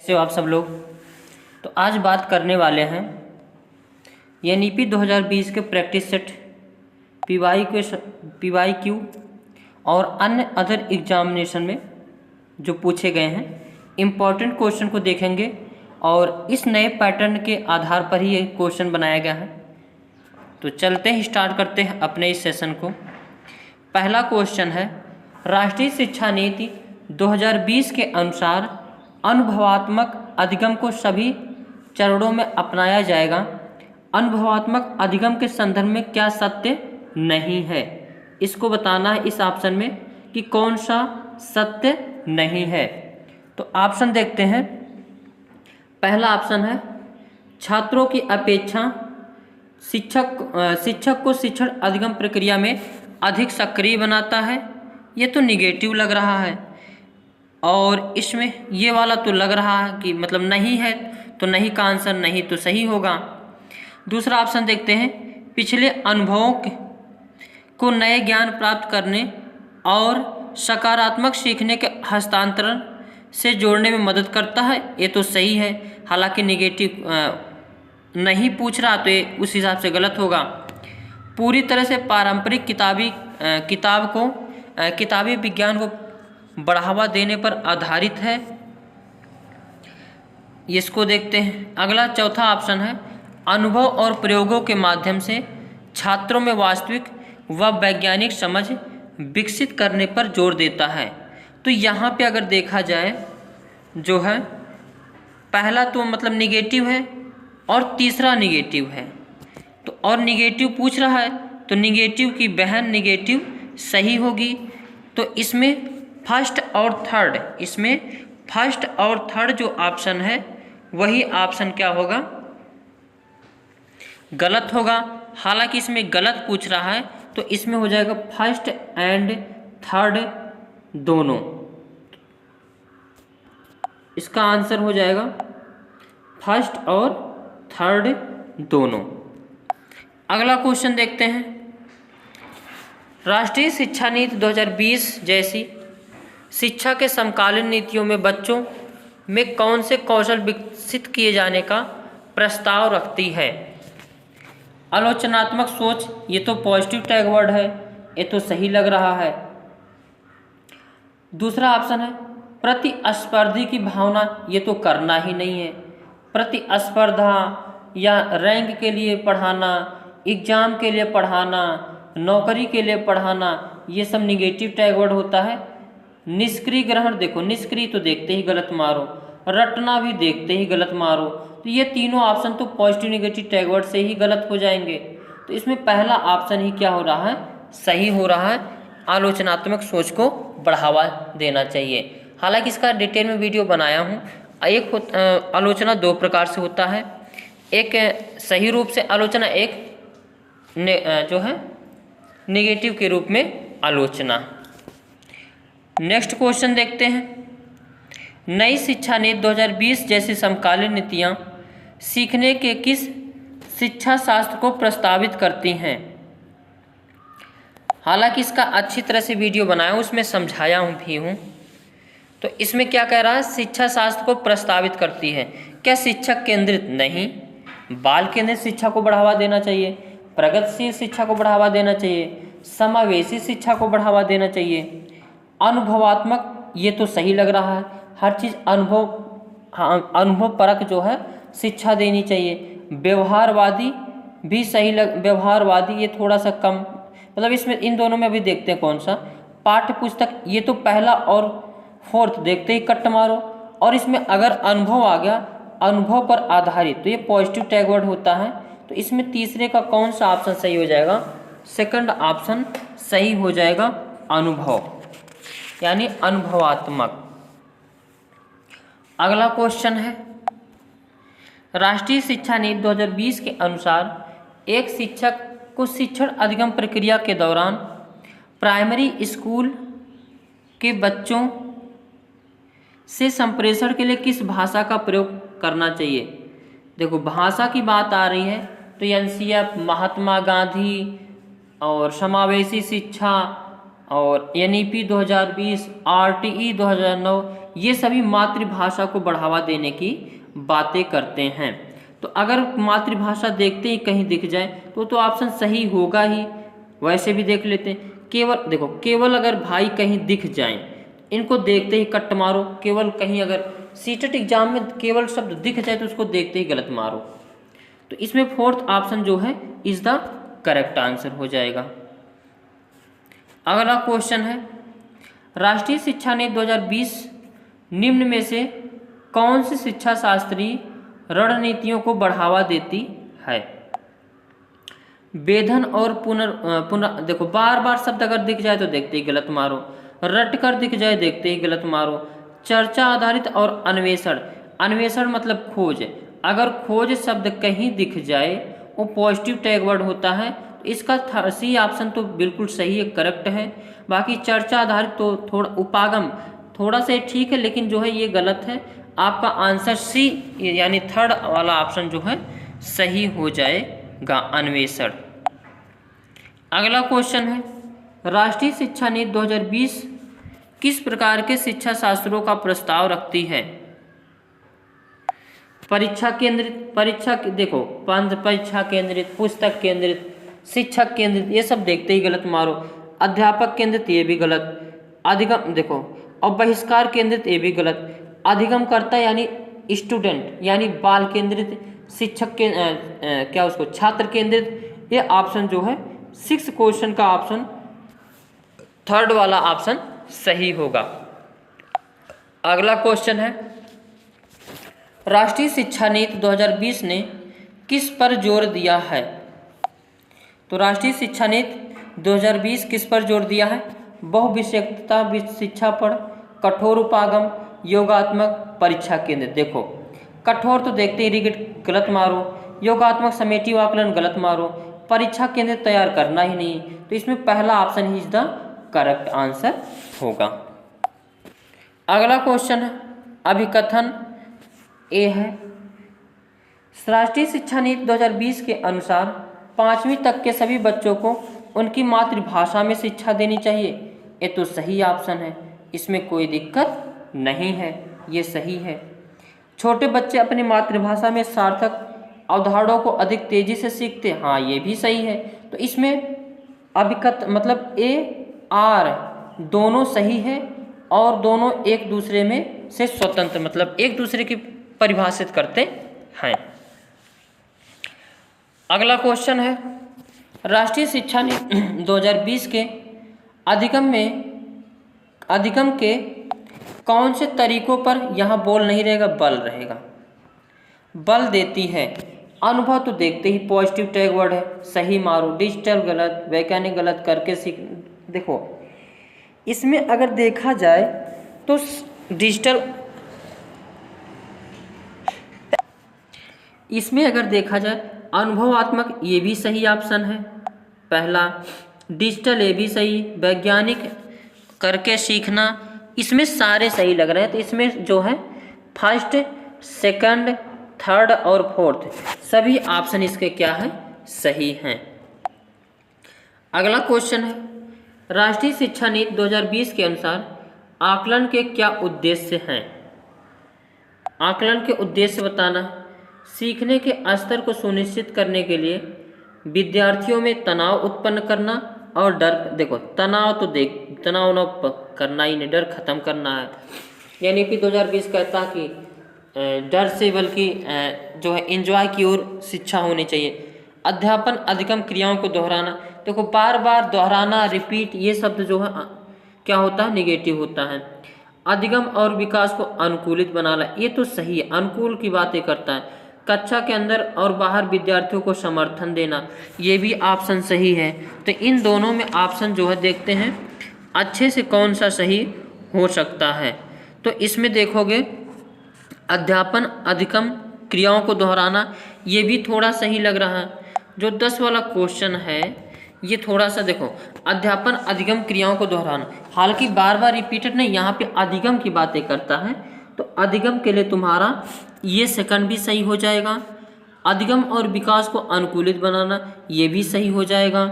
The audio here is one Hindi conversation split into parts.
कैसे हो आप सब लोग। तो आज बात करने वाले हैं एनईपी 2020 के प्रैक्टिस सेट पीवाई क्यू और अन्य अदर एग्जामिनेशन में जो पूछे गए हैं इम्पॉर्टेंट क्वेश्चन को देखेंगे और इस नए पैटर्न के आधार पर ही ये क्वेश्चन बनाया गया है। तो चलते हैं, स्टार्ट करते हैं अपने इस सेशन को। पहला क्वेश्चन है, राष्ट्रीय शिक्षा नीति 2020 के अनुसार अनुभवात्मक अधिगम को सभी चरणों में अपनाया जाएगा। अनुभवात्मक अधिगम के संदर्भ में क्या सत्य नहीं है, इसको बताना है इस ऑप्शन में कि कौन सा सत्य नहीं है। तो ऑप्शन देखते हैं। पहला ऑप्शन है, छात्रों की अपेक्षा शिक्षक को शिक्षण अधिगम प्रक्रिया में अधिक सक्रिय बनाता है। ये तो निगेटिव लग रहा है और इसमें ये वाला तो लग रहा है कि मतलब नहीं है, तो नहीं का आंसर नहीं तो सही होगा। दूसरा ऑप्शन देखते हैं, पिछले अनुभवों को नए ज्ञान प्राप्त करने और सकारात्मक सीखने के हस्तांतरण से जोड़ने में मदद करता है। ये तो सही है, हालांकि निगेटिव नहीं पूछ रहा तो ये उस हिसाब से गलत होगा। पूरी तरह से पारंपरिक किताबी विज्ञान को बढ़ावा देने पर आधारित है। इसको देखते हैं। अगला चौथा ऑप्शन है, अनुभव और प्रयोगों के माध्यम से छात्रों में वास्तविक व वैज्ञानिक समझ विकसित करने पर जोर देता है। तो यहाँ पे अगर देखा जाए जो है पहला तो मतलब निगेटिव है और तीसरा निगेटिव है। तो और निगेटिव पूछ रहा है तो निगेटिव की बहन निगेटिव सही होगी। तो इसमें फर्स्ट और थर्ड जो ऑप्शन है वही ऑप्शन क्या होगा, गलत होगा। हालांकि इसमें गलत पूछ रहा है तो इसमें हो जाएगा फर्स्ट एंड थर्ड दोनों। इसका आंसर हो जाएगा फर्स्ट और थर्ड दोनों। अगला क्वेश्चन देखते हैं, राष्ट्रीय शिक्षा नीति 2020 जैसी शिक्षा के समकालीन नीतियों में बच्चों में कौन से कौशल विकसित किए जाने का प्रस्ताव रखती है। आलोचनात्मक सोच, ये तो पॉजिटिव टैग वर्ड है, ये तो सही लग रहा है। दूसरा ऑप्शन है, प्रतिस्पर्धी की भावना, ये तो करना ही नहीं है। प्रतिस्पर्धा या रैंक के लिए पढ़ाना, एग्जाम के लिए पढ़ाना, नौकरी के लिए पढ़ाना, ये सब निगेटिव टैग वर्ड होता है। निष्क्रिय ग्रहण, देखो निष्क्रिय तो देखते ही गलत मारो, रटना भी देखते ही गलत मारो। तो ये तीनों ऑप्शन तो पॉजिटिव नेगेटिव टैग वर्ड से ही गलत हो जाएंगे। तो इसमें पहला ऑप्शन ही क्या हो रहा है, सही हो रहा है। आलोचनात्मक सोच को बढ़ावा देना चाहिए। हालांकि इसका डिटेल में वीडियो बनाया हूँ। एक आलोचना दो प्रकार से होता है, एक सही रूप से आलोचना, एक जो है नेगेटिव के रूप में आलोचना। नेक्स्ट क्वेश्चन देखते हैं, नई शिक्षा नीति 2020 जैसी समकालीन नीतियाँ सीखने के किस शिक्षा शास्त्र को प्रस्तावित करती हैं। हालांकि इसका अच्छी तरह से वीडियो बनाया, उसमें समझाया भी हूँ। तो इसमें क्या कह रहा है, शिक्षा शास्त्र को प्रस्तावित करती है। क्या शिक्षक केंद्रित? नहीं। बाल केंद्रित शिक्षा को बढ़ावा देना चाहिए, प्रगतिशील शिक्षा को बढ़ावा देना चाहिए, समावेशी शिक्षा को बढ़ावा देना चाहिए, अनुभवात्मक, ये तो सही लग रहा है। हर चीज़ अनुभव परक जो है शिक्षा देनी चाहिए। व्यवहारवादी भी सही व्यवहारवादी ये थोड़ा सा कम, मतलब इसमें इन दोनों में भी देखते हैं कौन सा। पाठ्य पुस्तक, ये तो पहला और फोर्थ देखते ही कट मारो। और इसमें अगर अनुभव आ गया, अनुभव पर आधारित, तो ये पॉजिटिव टैग वर्ड होता है। तो इसमें तीसरे का कौन सा ऑप्शन सही हो जाएगा, सेकंड ऑप्शन सही हो जाएगा, अनुभव यानी अनुभवात्मक। अगला क्वेश्चन है, राष्ट्रीय शिक्षा नीति 2020 के अनुसार एक शिक्षक को शिक्षण अधिगम प्रक्रिया के दौरान प्राइमरी स्कूल के बच्चों से संप्रेषण के लिए किस भाषा का प्रयोग करना चाहिए। देखो भाषा की बात आ रही है तो एनसीएफ, महात्मा गांधी और समावेशी शिक्षा और एनईपी 2020, आरटीई 2009, ये सभी मातृभाषा को बढ़ावा देने की बातें करते हैं। तो अगर मातृभाषा देखते ही कहीं दिख जाए तो ऑप्शन सही होगा ही। वैसे भी देख लेते हैं, केवल देखो, केवल अगर भाई कहीं दिख जाएं, इनको देखते ही कट मारो। केवल कहीं अगर सीटेट एग्जाम में केवल शब्द दिख जाए तो उसको देखते ही गलत मारो। तो इसमें फोर्थ ऑप्शन जो है इज द करेक्ट आंसर हो जाएगा। अगला क्वेश्चन है, राष्ट्रीय शिक्षा नीति 2020 निम्न में से कौन सी शिक्षा शास्त्रीय रणनीतियों को बढ़ावा देती है? वेधन और पुनः देखो, बार बार शब्द अगर दिख जाए तो देखते ही गलत मारो, रट कर दिख जाए देखते ही गलत मारो। चर्चा आधारित और अन्वेषण, अन्वेषण मतलब खोज, अगर खोज शब्द कहीं दिख जाए वो पॉजिटिव टैग वर्ड होता है, तो इसका सी ऑप्शन तो बिल्कुल सही है, करेक्ट है। बाकी चर्चा आधारित तो थोड़ा उपागम थोड़ा सा ठीक है, लेकिन जो है ये गलत है। आपका आंसर सी यानी थर्ड वाला ऑप्शन जो है सही हो जाएगा, अन्वेषण। अगला क्वेश्चन है, राष्ट्रीय शिक्षा नीति 2020 किस प्रकार के शिक्षा शास्त्रों का प्रस्ताव रखती है? परीक्षा केंद्रित, परीक्षा देखो परीक्षा केंद्रित, पुस्तक केंद्रित, शिक्षक केंद्रित, ये सब देखते ही गलत मारो। अध्यापक केंद्रित, ये भी गलत। अधिगम देखो, और बहिष्कार केंद्रित, ये भी गलत। अधिगमकर्ता यानी स्टूडेंट यानी बाल केंद्रित, शिक्षक के क्या उसको छात्र केंद्रित, ये ऑप्शन जो है 6 क्वेश्चन का ऑप्शन थर्ड वाला ऑप्शन सही होगा। अगला क्वेश्चन है, राष्ट्रीय शिक्षा नीति 2020 ने किस पर जोर दिया है? तो राष्ट्रीय शिक्षा नीति 2020 किस पर जोर दिया है? बहुविषयकता शिक्षा पर, कठोर उपागम, योगात्मक, परीक्षा केंद्रित। देखो, कठोर तो देखते ही रिगेट गलत मारो, योगात्मक समेटिव आकलन गलत मारो, परीक्षा केंद्रित तैयार करना ही नहीं, तो इसमें पहला option he is the correct answer होगा। अगला क्वेश्चन है, अभिकथन ए है, राष्ट्रीय शिक्षा नीति 2020 के अनुसार 5वीं तक के सभी बच्चों को उनकी मातृभाषा में शिक्षा देनी चाहिए। ये तो सही ऑप्शन है, इसमें कोई दिक्कत नहीं है, ये सही है। छोटे बच्चे अपनी मातृभाषा में सार्थक अवधारणाओं को अधिक तेजी से सीखते, हाँ ये भी सही है। तो इसमें अभिकथ मतलब ए आर दोनों सही है और दोनों एक दूसरे में से स्वतंत्र मतलब एक दूसरे की परिभाषित करते हैं। अगला क्वेश्चन है, राष्ट्रीय शिक्षा नीति 2020 के अधिगम के कौन से तरीकों पर, यहाँ बोल नहीं रहेगा बल रहेगा, बल देती है? अनुभव तो देखते ही पॉजिटिव टैग वर्ड है, सही मारो। डिजिटल गलत, वैज्ञानिक गलत, करके सीख। देखो इसमें अगर देखा जाए तो डिजिटल, इसमें अगर देखा जाए अनुभवात्मक ये भी सही ऑप्शन है पहला, डिजिटल ये भी सही, वैज्ञानिक करके सीखना, इसमें सारे सही लग रहे हैं। तो इसमें जो है फर्स्ट, सेकंड, थर्ड और फोर्थ सभी ऑप्शन इसके क्या है, सही हैं। अगला क्वेश्चन है, राष्ट्रीय शिक्षा नीति 2020 के अनुसार आकलन के क्या उद्देश्य हैं? आकलन के उद्देश्य बताना, सीखने के स्तर को सुनिश्चित करने के लिए विद्यार्थियों में तनाव उत्पन्न करना और डर। देखो तनाव तो तनाव न करना ही नहीं, डर खत्म करना है। यानी कि 2020 कहता है कि डर से बल्कि जो है एंजॉय की ओर शिक्षा होनी चाहिए। अध्यापन अधिगम क्रियाओं को दोहराना, देखो बार बार दोहराना, रिपीट, ये शब्द जो है क्या होता है, निगेटिव होता है। अधिगम और विकास को अनुकूलित बनाना, ये तो सही है, अनुकूल की बातें करता है। कक्षा के अंदर और बाहर विद्यार्थियों को समर्थन देना, ये भी ऑप्शन सही है। तो इन दोनों में ऑप्शन जो है देखते हैं अच्छे से कौन सा सही हो सकता है। तो इसमें देखोगे अध्यापन अधिगम क्रियाओं को दोहराना, ये भी थोड़ा सही लग रहा है। जो 10 वाला क्वेश्चन है ये थोड़ा सा देखो, अध्यापन अधिगम क्रियाओं को दोहराना, हालांकि बार बार रिपीटेड नहीं, यहाँ पे अधिगम की बातें करता है। तो अधिगम के लिए तुम्हारा ये सेकंड भी सही हो जाएगा। अधिगम और विकास को अनुकूलित बनाना, ये भी सही हो जाएगा।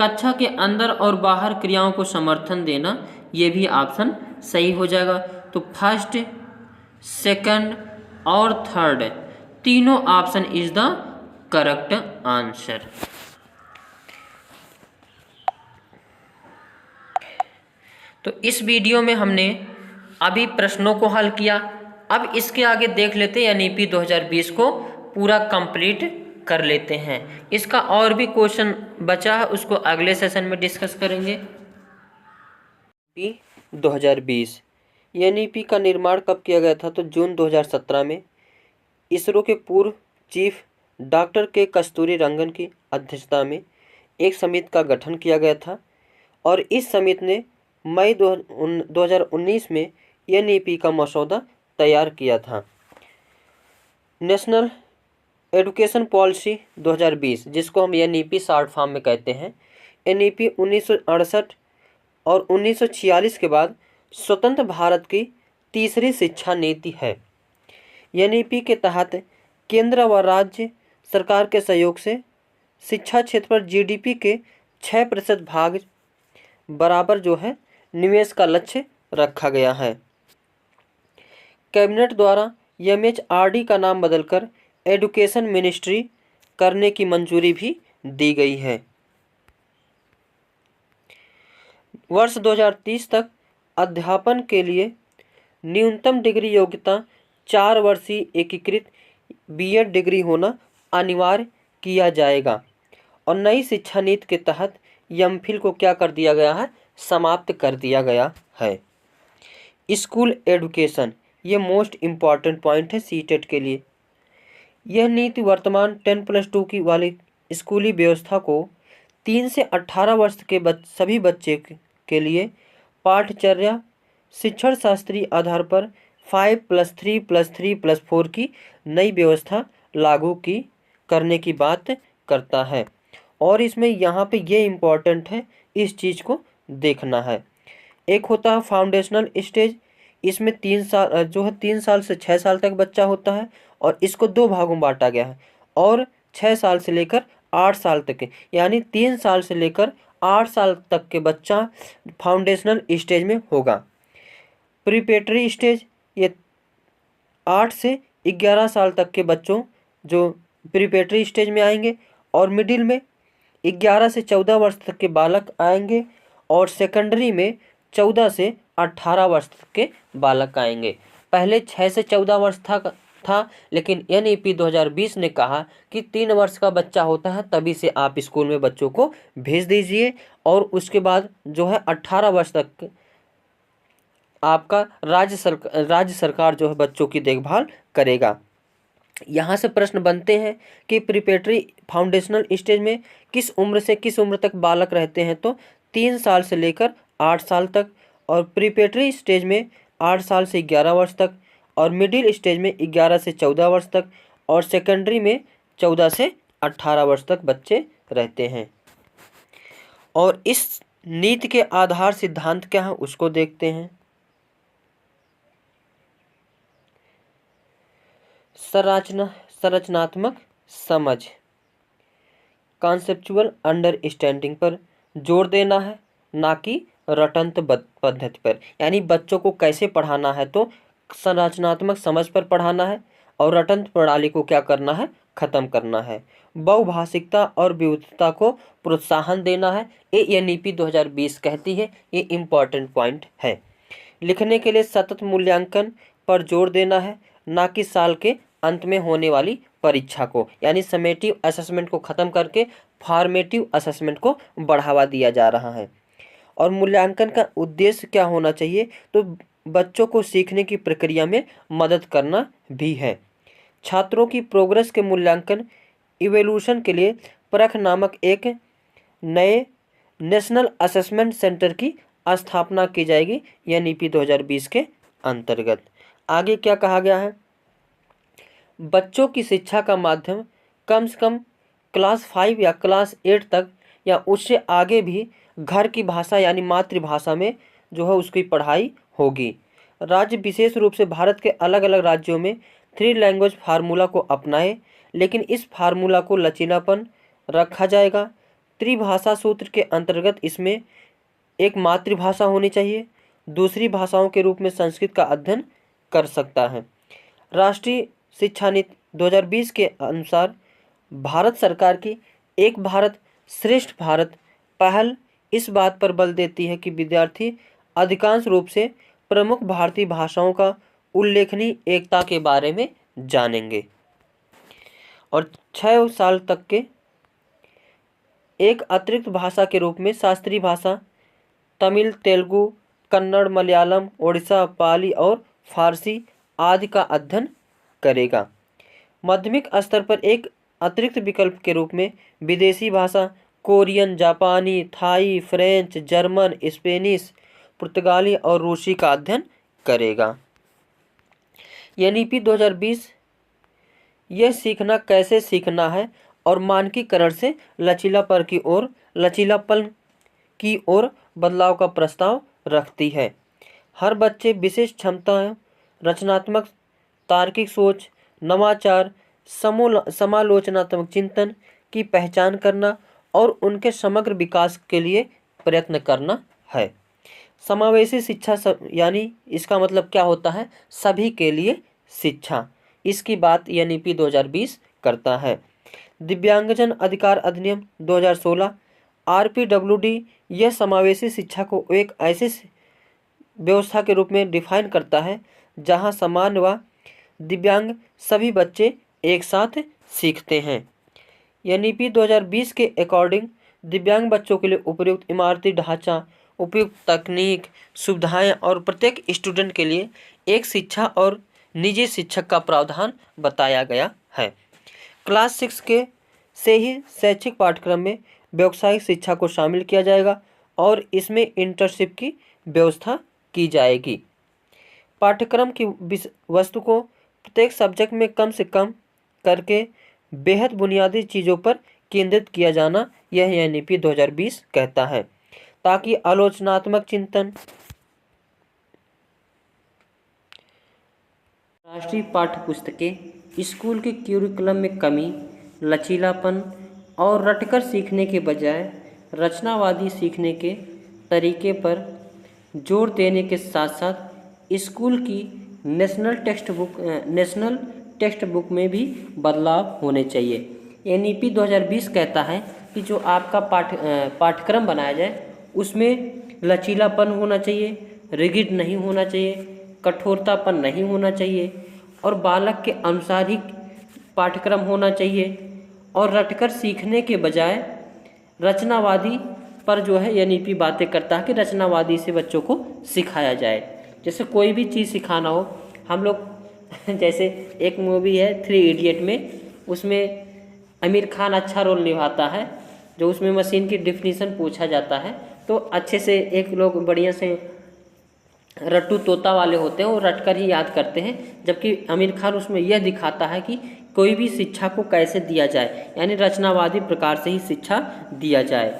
कक्षा के अंदर और बाहर क्रियाओं को समर्थन देना, ये भी ऑप्शन सही हो जाएगा। तो फर्स्ट, सेकंड और थर्ड तीनों option is the correct answer. तो इस वीडियो में हमने अभी प्रश्नों को हल किया। अब इसके आगे देख लेते हैं एनईपी 2020 को पूरा कंप्लीट कर लेते हैं। इसका और भी क्वेश्चन बचा है, उसको अगले सेशन में डिस्कस करेंगे। एनईपी 2020, एनईपी का निर्माण कब किया गया था? तो जून 2017 में इसरो के पूर्व चीफ डॉक्टर के कस्तूरी रंगन की अध्यक्षता में एक समिति का गठन किया गया था और इस समिति ने मई 2019 में एनईपी का मसौदा तैयार किया था। नेशनल एजुकेशन पॉलिसी 2020, जिसको हम एनईपी शॉर्ट फॉर्म में कहते हैं, एनईपी 1968 और 1946 के बाद स्वतंत्र भारत की तीसरी शिक्षा नीति है। एनईपी के तहत केंद्र व राज्य सरकार के सहयोग से शिक्षा क्षेत्र पर जीडीपी के 6% भाग बराबर जो है निवेश का लक्ष्य रखा गया है। कैबिनेट द्वारा एमएचआरडी का नाम बदलकर एजुकेशन मिनिस्ट्री करने की मंजूरी भी दी गई है। वर्ष 2030 तक अध्यापन के लिए न्यूनतम डिग्री योग्यता 4 वर्षीय एकीकृत बीएड डिग्री होना अनिवार्य किया जाएगा और नई शिक्षा नीति के तहत एमफिल को क्या कर दिया गया है? समाप्त कर दिया गया है। स्कूल एजुकेशन, ये मोस्ट इम्पॉर्टेंट पॉइंट है सीटेट के लिए। यह नीति वर्तमान 10+2 की वाली स्कूली व्यवस्था को 3 से 18 वर्ष के सभी बच्चे के लिए पाठचर्या शिक्षण शास्त्रीय आधार पर 5+3+3+4 की नई व्यवस्था लागू करने की बात करता है। और इसमें यहाँ पे ये इम्पॉर्टेंट है, इस चीज़ को देखना है। एक होता है फाउंडेशनल स्टेज, इसमें 3 साल जो है 3 साल से 6 साल तक बच्चा होता है और इसको 2 भागों में बांटा गया है। और 6 साल से लेकर 8 साल तक के, यानी 3 साल से लेकर 8 साल तक के बच्चा फाउंडेशनल स्टेज में होगा। प्रीपेटरी स्टेज, ये 8 से 11 साल तक के बच्चों जो प्रीपेटरी स्टेज में आएंगे और मिडिल में 11 से 14 वर्ष तक के बालक आएंगे और सेकेंडरी में 14 से 18 वर्ष तक के बालक आएंगे। पहले 6 से 14 वर्ष था लेकिन एनईपी 2020 ने कहा कि 3 वर्ष का बच्चा होता है तभी से आप स्कूल में बच्चों को भेज दीजिए और उसके बाद जो है 18 वर्ष तक आपका राज्य सरकार जो है बच्चों की देखभाल करेगा। यहाँ से प्रश्न बनते हैं कि प्रीपेटरी फाउंडेशनल स्टेज में किस उम्र से किस उम्र तक बालक रहते हैं? तो 3 साल से लेकर 8 साल तक, और प्रीपेटरी स्टेज में 8 साल से 11 वर्ष तक, और मिडिल स्टेज में 11 से 14 वर्ष तक, और सेकेंडरी में 14 से 18 वर्ष तक बच्चे रहते हैं। और इस नीति के आधार सिद्धांत क्या है उसको देखते हैं। संरचनात्मक समझ, कॉन्सेप्चुअल अंडरस्टैंडिंग पर जोर देना है, ना कि रटंत पद्धति पर। यानी बच्चों को कैसे पढ़ाना है तो संरचनात्मक समझ पर पढ़ाना है और रटंत प्रणाली को क्या करना है? खत्म करना है। बहुभाषिकता और विविधता को प्रोत्साहन देना है, ये एनईपी 2020 कहती है। ये इम्पॉर्टेंट पॉइंट है। लिखने के लिए सतत मूल्यांकन पर जोर देना है, ना कि साल के अंत में होने वाली परीक्षा को, यानी समेटिव असेसमेंट को खत्म करके फॉर्मेटिव असेसमेंट को बढ़ावा दिया जा रहा है। और मूल्यांकन का उद्देश्य क्या होना चाहिए? तो बच्चों को सीखने की प्रक्रिया में मदद करना भी है। छात्रों की प्रोग्रेस के मूल्यांकन इवोल्यूशन के लिए परख नामक एक नए नेशनल असेसमेंट सेंटर की स्थापना की जाएगी एनईपी 2020 के अंतर्गत। आगे क्या कहा गया है? बच्चों की शिक्षा का माध्यम कम से कम क्लास 5 या क्लास 8 तक या उससे आगे भी घर की भाषा यानी मातृभाषा में जो है उसकी पढ़ाई होगी। राज्य विशेष रूप से भारत के अलग अलग राज्यों में 3 लैंग्वेज फार्मूला को अपनाए, लेकिन इस फार्मूला को लचीलापन रखा जाएगा। त्रिभाषा सूत्र के अंतर्गत इसमें एक मातृभाषा होनी चाहिए, दूसरी भाषाओं के रूप में संस्कृत का अध्ययन कर सकता है। राष्ट्रीय शिक्षा नीति 2020 के अनुसार भारत सरकार की एक भारत श्रेष्ठ भारत पहल इस बात पर बल देती है कि विद्यार्थी अधिकांश रूप से प्रमुख भारतीय भाषाओं का उल्लेखनीय एकता के बारे में जानेंगे और 6 साल तक के एक अतिरिक्त भाषा के रूप में शास्त्रीय भाषा तमिल, तेलुगु, कन्नड़, मलयालम, ओडिशा, पाली और फारसी आदि का अध्ययन करेगा। माध्यमिक स्तर पर एक अतिरिक्त विकल्प के रूप में विदेशी भाषा कोरियन, जापानी, थाई, फ्रेंच, जर्मन, स्पेनिश, पुर्तगाली और रूसी का अध्ययन करेगा। एनईपी 2020 यह सीखना कैसे सीखना है और मानकीकरण से लचीलापन की ओर बदलाव का प्रस्ताव रखती है। हर बच्चे विशेष क्षमताएं, रचनात्मक तार्किक सोच, नवाचार, समालोचनात्मक चिंतन की पहचान करना और उनके समग्र विकास के लिए प्रयत्न करना है। समावेशी शिक्षा यानी इसका मतलब क्या होता है? सभी के लिए शिक्षा। इसकी बात एनईपी 2020 करता है। दिव्यांगजन अधिकार अधिनियम 2016 आरपीडब्ल्यूडी यह समावेशी शिक्षा को एक ऐसी व्यवस्था के रूप में डिफाइन करता है जहां समान व दिव्यांग सभी बच्चे एक साथ सीखते हैं। एनईपी 2020 के अकॉर्डिंग दिव्यांग बच्चों के लिए उपयुक्त इमारती ढांचा, उपयुक्त तकनीक, सुविधाएं और प्रत्येक स्टूडेंट के लिए एक शिक्षा और निजी शिक्षक का प्रावधान बताया गया है। क्लास 6 के से ही शैक्षिक पाठ्यक्रम में व्यावसायिक शिक्षा को शामिल किया जाएगा और इसमें इंटर्नशिप की व्यवस्था की जाएगी। पाठ्यक्रम की वस्तु को प्रत्येक सब्जेक्ट में कम से कम करके बेहद बुनियादी चीज़ों पर केंद्रित किया जाना, यह एनईपी 2020 कहता है, ताकि आलोचनात्मक चिंतन, राष्ट्रीय पाठ्यपुस्तकें स्कूल के क्यूरिकुलम में कमी, लचीलापन और रटकर सीखने के बजाय रचनावादी सीखने के तरीके पर जोर देने के साथ साथ स्कूल की नेशनल टेक्स्ट बुक में भी बदलाव होने चाहिए। एनईपी 2020 कहता है कि जो आपका पाठ्यक्रम बनाया जाए उसमें लचीलापन होना चाहिए, रिगिड नहीं होना चाहिए, कठोरतापन नहीं होना चाहिए और बालक के अनुसार ही पाठ्यक्रम होना चाहिए और रटकर सीखने के बजाय रचनावादी पर जो है एनईपी बातें करता है कि रचनावादी से बच्चों को सिखाया जाए। जैसे कोई भी चीज़ सिखाना हो, हम लोग जैसे एक मूवी है 3 इडियट में, उसमें आमिर खान अच्छा रोल निभाता है, जो उसमें मशीन की डेफिनेशन पूछा जाता है तो अच्छे से एक लोग बढ़िया से रट्टू तोता वाले होते हैं, वो रटकर ही याद करते हैं, जबकि आमिर खान उसमें यह दिखाता है कि कोई भी शिक्षा को कैसे दिया जाए, यानी रचनावादी प्रकार से ही शिक्षा दिया जाए।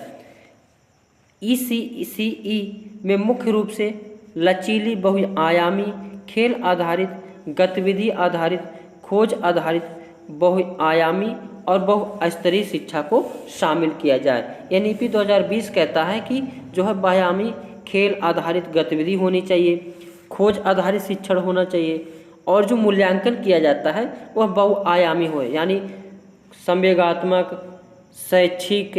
ईसीई में मुख्य रूप से लचीली, बहुआयामी, खेल आधारित, गतिविधि आधारित, खोज आधारित, बहुआयामी और बहुस्तरीय शिक्षा को शामिल किया जाए। एनईपी 2020 कहता है कि जो है बहुआयामी, खेल आधारित गतिविधि होनी चाहिए, खोज आधारित शिक्षण होना चाहिए और जो मूल्यांकन किया जाता है वह बहुआयामी हो, यानी संवेगात्मक, शैक्षिक,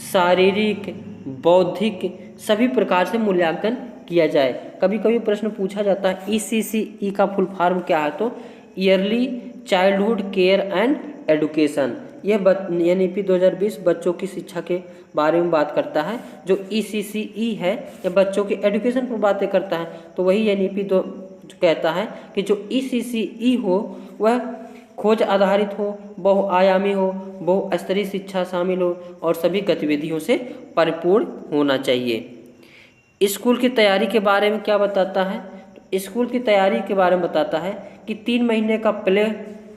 शारीरिक, बौद्धिक सभी प्रकार से मूल्यांकन किया जाए। कभी कभी प्रश्न पूछा जाता है ईसीसीई का फुल फॉर्म क्या है, तो yearly childhood care and education. यह एनईपी 2020 बच्चों की शिक्षा के बारे में बात करता है। जो ईसीसीई है यह बच्चों के एडुकेशन पर बातें करता है, तो वही एनईपी कहता है कि जो ईसीसीई हो वह खोज आधारित हो, बहुआयामी हो, बहुस्तरीय शिक्षा शामिल हो और सभी गतिविधियों से परिपूर्ण होना चाहिए। स्कूल की तैयारी के बारे में क्या बताता है? तो स्कूल की तैयारी के बारे में बताता है कि 3 महीने का प्ले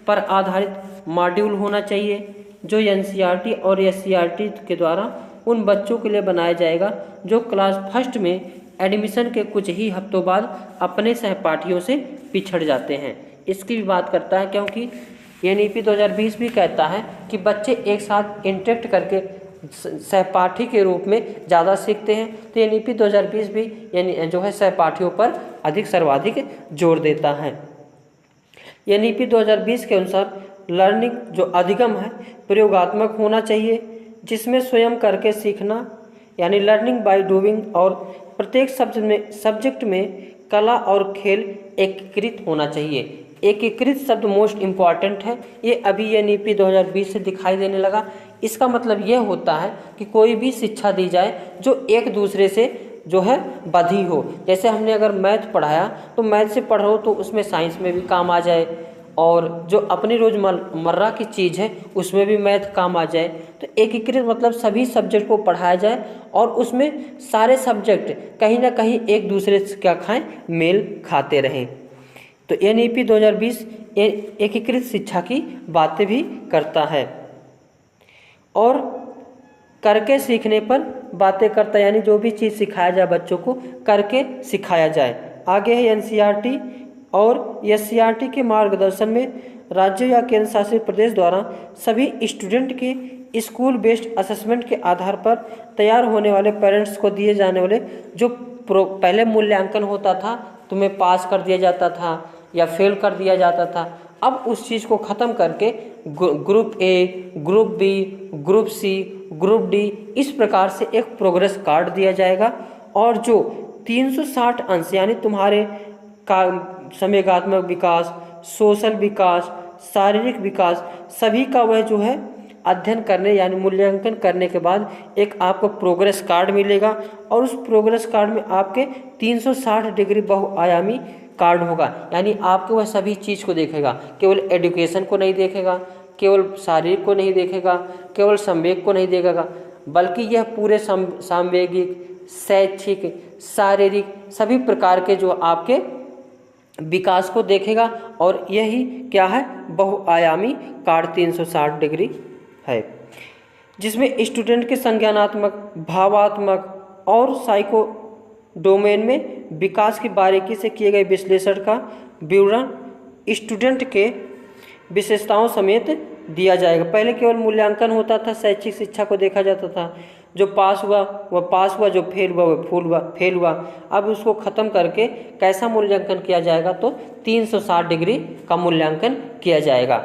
पर आधारित मॉड्यूल होना चाहिए, जो एनसीईआरटी और एससीईआरटी के द्वारा उन बच्चों के लिए बनाया जाएगा जो क्लास फर्स्ट में एडमिशन के कुछ ही हफ्तों बाद अपने सहपाठियों से पिछड़ जाते हैं। इसकी भी बात करता है, क्योंकि एनईपी 2020 भी कहता है कि बच्चे एक साथ इंटरेक्ट करके सहपाठी के रूप में ज़्यादा सीखते हैं। तो NEP 2020 भी यानी जो है सहपाठियों पर अधिक सर्वाधिक जोर देता है। NEP 2020 के अनुसार लर्निंग जो अधिगम है प्रयोगात्मक होना चाहिए, जिसमें स्वयं करके सीखना यानी लर्निंग बाय डूइंग और प्रत्येक सब्जेक्ट में कला और खेल एकीकृत होना चाहिए। एकीकृत शब्द मोस्ट इम्पॉर्टेंट है, ये अभी NEP 2020 से दिखाई देने लगा। इसका मतलब यह होता है कि कोई भी शिक्षा दी जाए जो एक दूसरे से जो है बधी हो। जैसे हमने अगर मैथ पढ़ाया तो मैथ से पढ़ो तो उसमें साइंस में भी काम आ जाए, और जो अपनी रोज़मर्रा की चीज़ है उसमें भी मैथ काम आ जाए। तो एकीकृत मतलब सभी सब्जेक्ट को पढ़ाया जाए और उसमें सारे सब्जेक्ट कहीं ना कहीं एक दूसरे से क्या खाएं, मेल खाते रहें। तो NEP 2020 एकीकृत शिक्षा की बातें भी करता है और करके सीखने पर बातें करता है, यानी जो भी चीज़ सिखाया जाए बच्चों को करके सिखाया जाए। आगे है NCERT और SCERT के मार्गदर्शन में राज्य या केंद्र शासित प्रदेश द्वारा सभी स्टूडेंट के स्कूल बेस्ड असेसमेंट के आधार पर तैयार होने वाले पेरेंट्स को दिए जाने वाले जो पहले मूल्यांकन होता था, तुम्हें पास कर दिया जाता था या फेल कर दिया जाता था, अब उस चीज़ को ख़त्म करके group A, group B, group C, group D इस प्रकार से एक प्रोग्रेस कार्ड दिया जाएगा। और जो 360 अंश यानी तुम्हारे का संवेगात्मक विकास, सोशल विकास, शारीरिक विकास सभी का वह जो है अध्ययन करने यानी मूल्यांकन करने के बाद एक आपको प्रोग्रेस कार्ड मिलेगा और उस प्रोग्रेस कार्ड में आपके 360 डिग्री बहुआयामी कार्ड होगा। यानी आपको वह सभी चीज़ को देखेगा, केवल एजुकेशन को नहीं देखेगा, केवल शारीरिक को नहीं देखेगा, केवल संवेग को नहीं देखेगा, बल्कि यह पूरे सांवेगिक, शैक्षिक, शारीरिक सभी प्रकार के जो आपके विकास को देखेगा। और यही क्या है, बहुआयामी कार्ड 360 डिग्री है, जिसमें स्टूडेंट के संज्ञानात्मक, भावात्मक और साइको डोमेन में विकास की बारीकी से किए गए विश्लेषण का विवरण स्टूडेंट के विशेषताओं समेत दिया जाएगा। पहले केवल मूल्यांकन होता था, शैक्षिक शिक्षा को देखा जाता था, जो पास हुआ वह पास हुआ, जो फेल हुआ वह फेल हुआ। अब उसको ख़त्म करके कैसा मूल्यांकन किया जाएगा, तो 360 डिग्री का मूल्यांकन किया जाएगा।